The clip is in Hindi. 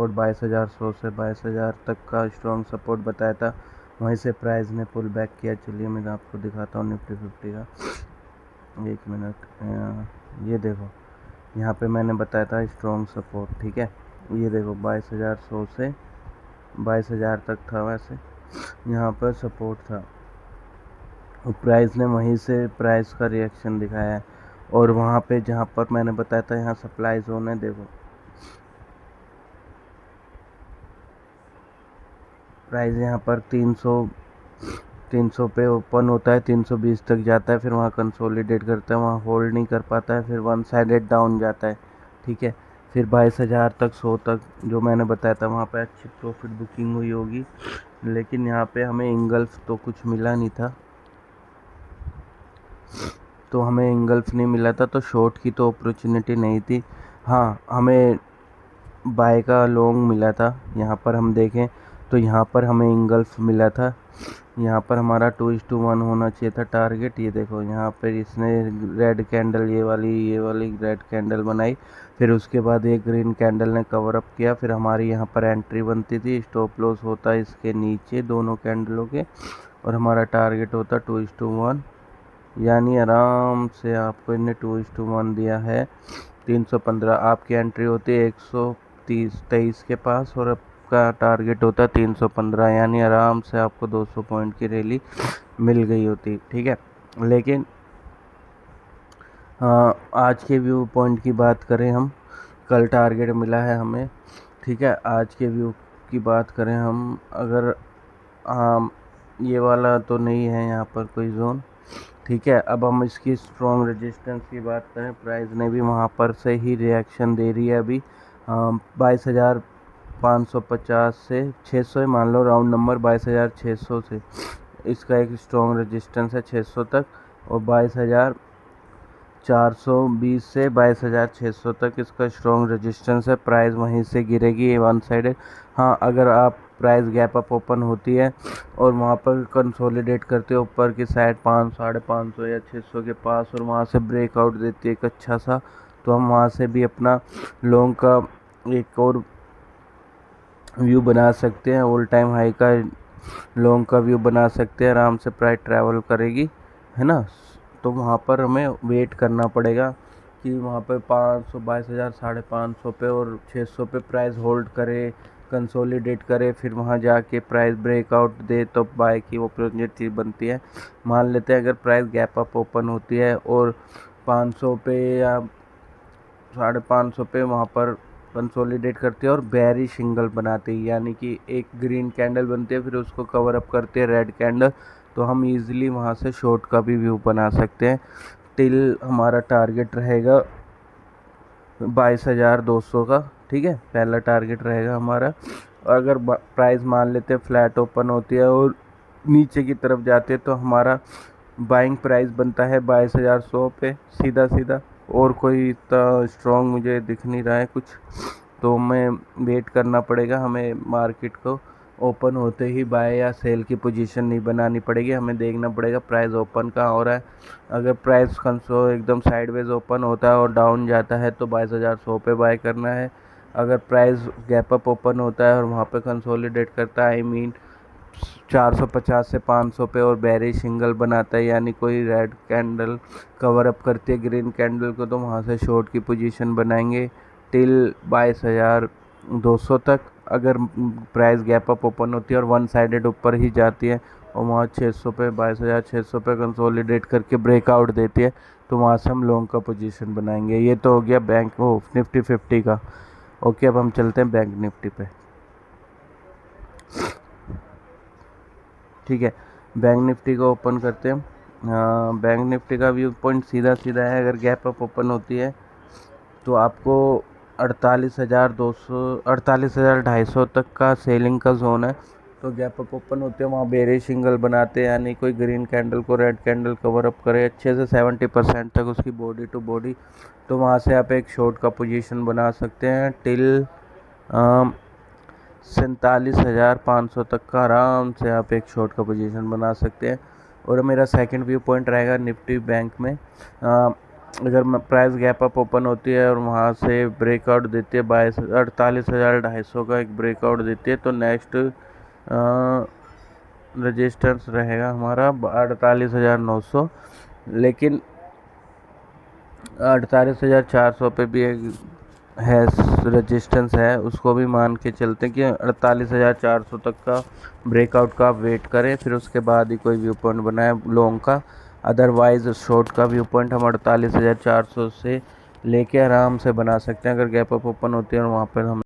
और 22,100 से 22,000 तक का स्ट्रॉन्ग सपोर्ट बताया था, वहीं से प्राइस ने पुल बैक किया। चलिए मैं आपको दिखाता हूँ निफ्टी 50 का, एक मिनट। ये देखो, यहाँ पे मैंने बताया था स्ट्रॉन्ग सपोर्ट, ठीक है। ये देखो 22,100 से 22,000 तक था, वैसे यहाँ पर सपोर्ट था, और प्राइस ने वहीं से प्राइस का रिएक्शन दिखाया है। और वहाँ पे जहाँ पर मैंने बताया था यहाँ सप्लाई जोन है, देखो प्राइस यहाँ पर 300 पे ओपन होता है, 320 तक जाता है, फिर वहाँ कंसोलिडेट करता है, वहाँ होल्ड नहीं कर पाता है, फिर वन साइडेड डाउन जाता है, ठीक है। फिर 22,000 तक 100 तक जो मैंने बताया था वहाँ पे अच्छी प्रॉफिट बुकिंग हुई होगी, लेकिन यहाँ पे हमें इंगल्फ तो कुछ मिला नहीं था, तो हमें इंगल्फ नहीं मिला था, तो शॉर्ट की तो अपॉर्चुनिटी नहीं थी। हाँ, हमें बाय का लॉन्ग मिला था। यहाँ पर हम देखें तो यहाँ पर हमें इंगल्फ मिला था, यहाँ पर हमारा 2:1 होना चाहिए था टारगेट। ये देखो यहाँ पर इसने रेड कैंडल, ये वाली रेड कैंडल बनाई, फिर उसके बाद एक ग्रीन कैंडल ने कवर अप किया, फिर हमारी यहाँ पर एंट्री बनती थी, स्टॉप लॉस होता है इसके नीचे दोनों कैंडलों के, और हमारा टारगेट होता 2:1, यानी आराम से आपको इन्हें 2:1 दिया है। 315 आपकी एंट्री होती है 123 के पास, और आपका टारगेट होता है 315, यानी आराम से आपको 200 पॉइंट की रैली मिल गई होती, ठीक है। लेकिन आज के व्यू पॉइंट की बात करें हम, कल टारगेट मिला है हमें, ठीक है। आज के व्यू की बात करें हम, अगर ये वाला तो नहीं है यहाँ पर कोई जोन, ठीक है। अब हम इसकी स्ट्रॉन्ग रेजिस्टेंस की बात करें, प्राइस ने भी वहाँ पर से ही रिएक्शन दे रही है अभी। 22,550 से 600 मान लो, राउंड नंबर 22,600 से इसका एक स्ट्रॉन्ग रेजिस्टेंस है 600 तक, और 22,420 से 22,600 तक इसका स्ट्रॉन्ग रेजिस्टेंस है। प्राइस वहीं से गिरेगी वन साइडेड। हाँ, अगर आप प्राइस गैप अप ओपन होती है और वहाँ पर कंसोलिडेट करते हो ऊपर की साइड 500, 550 या 600 के पास, और वहाँ से ब्रेकआउट देती है एक अच्छा सा, तो हम वहाँ से भी अपना लॉन्ग का एक और व्यू बना सकते हैं, ऑल टाइम हाई का लॉन्ग का व्यू बना सकते हैं, आराम से प्राइस ट्रैवल करेगी, है ना। तो वहाँ पर हमें वेट करना पड़ेगा कि वहाँ पर 500, 22,000, 550 पे और 600 पे प्राइस होल्ड करे, कंसोलिडेट करे, फिर वहाँ जाके प्राइस ब्रेकआउट दे, तो बाय की अपॉर्चुनिटी बनती है। मान लेते हैं अगर प्राइस गैप अप ओपन होती है और 500 पे या 550 पे वहाँ पर कंसोलिडेट करती है और बेरिश सिंगल बनाती है, यानी कि एक ग्रीन कैंडल बनती है, फिर उसको कवर अप करती है रेड कैंडल, तो हम इजीली वहाँ से शॉर्ट का भी व्यू बना सकते हैं। टिल हमारा टारगेट रहेगा 22,200 का, ठीक है, पहला टारगेट रहेगा हमारा। अगर प्राइस मान लेते हैं फ्लैट ओपन होती है और नीचे की तरफ जाती है, तो हमारा बाइंग प्राइस बनता है 22,100 पे सीधा सीधा, और कोई इतना स्ट्रॉन्ग मुझे दिख नहीं रहा है कुछ, तो हमें वेट करना पड़ेगा। हमें मार्केट को ओपन होते ही बाय या सेल की पोजीशन नहीं बनानी पड़ेगी, हमें देखना पड़ेगा प्राइस ओपन कहाँ हो रहा है। अगर प्राइस कंसो एकदम साइडवेज ओपन होता है और डाउन जाता है तो 22,100 पे बाय करना है। अगर प्राइस गैप अप ओपन होता है और वहाँ पे कंसोलिडेट करता है, आई मीन 450 से 500 पे और बेरिश सिंगल बनाता है, यानी कोई रेड कैंडल कवर अप करती है ग्रीन कैंडल को, तो वहाँ से शॉर्ट की पोजीशन बनाएंगे टिल 22,200 तक। अगर प्राइस गैप अप ओपन होती है और वन साइडेड ऊपर ही जाती है और वहाँ 600 पे 22,600 पे कंसोलिडेट करके ब्रेकआउट देती है, तो वहाँ से हम लॉन्ग का पोजीशन बनाएंगे। ये तो हो गया बैंक निफ्टी 50 का। ओके, अब हम चलते हैं बैंक निफ्टी पे, ठीक है। बैंक निफ्टी को ओपन करते हैं। बैंक निफ्टी का व्यू पॉइंट सीधा सीधा है, अगर गैप अप ओपन होती है तो आपको 48,200 तक का सेलिंग का जोन है। तो गैप अप ओपन होते हैं, वहाँ बेरिश सिंगल बनाते हैं, यानी कोई ग्रीन कैंडल को रेड कैंडल कवर अप करे अच्छे से 70% तक उसकी बॉडी टू बॉडी, तो वहाँ से आप एक शॉर्ट का पोजीशन बना सकते हैं टिल 47,500 तक का, आराम से आप एक शॉर्ट का पोजीशन बना सकते हैं। और मेरा सेकंड व्यू पॉइंट रहेगा निफ्टी बैंक में। अगर प्राइस गैप अप ओपन होती है और वहाँ से ब्रेकआउट देती है 48,250 का एक ब्रेकआउट देती है, तो नेक्स्ट रेजिस्टेंस रहेगा हमारा 48,900। लेकिन 48,400 पे भी एक है रेजिस्टेंस है, उसको भी मान के चलते हैं कि 48,400 तक का ब्रेकआउट का आप वेट करें, फिर उसके बाद ही कोई व्यू पॉइंट बनाए लॉन्ग का। अदरवाइज शॉर्ट का व्यू पॉइंट हम 48,400 से लेके आराम से बना सकते हैं अगर गैप अप ओपन होती है और वहाँ पर हम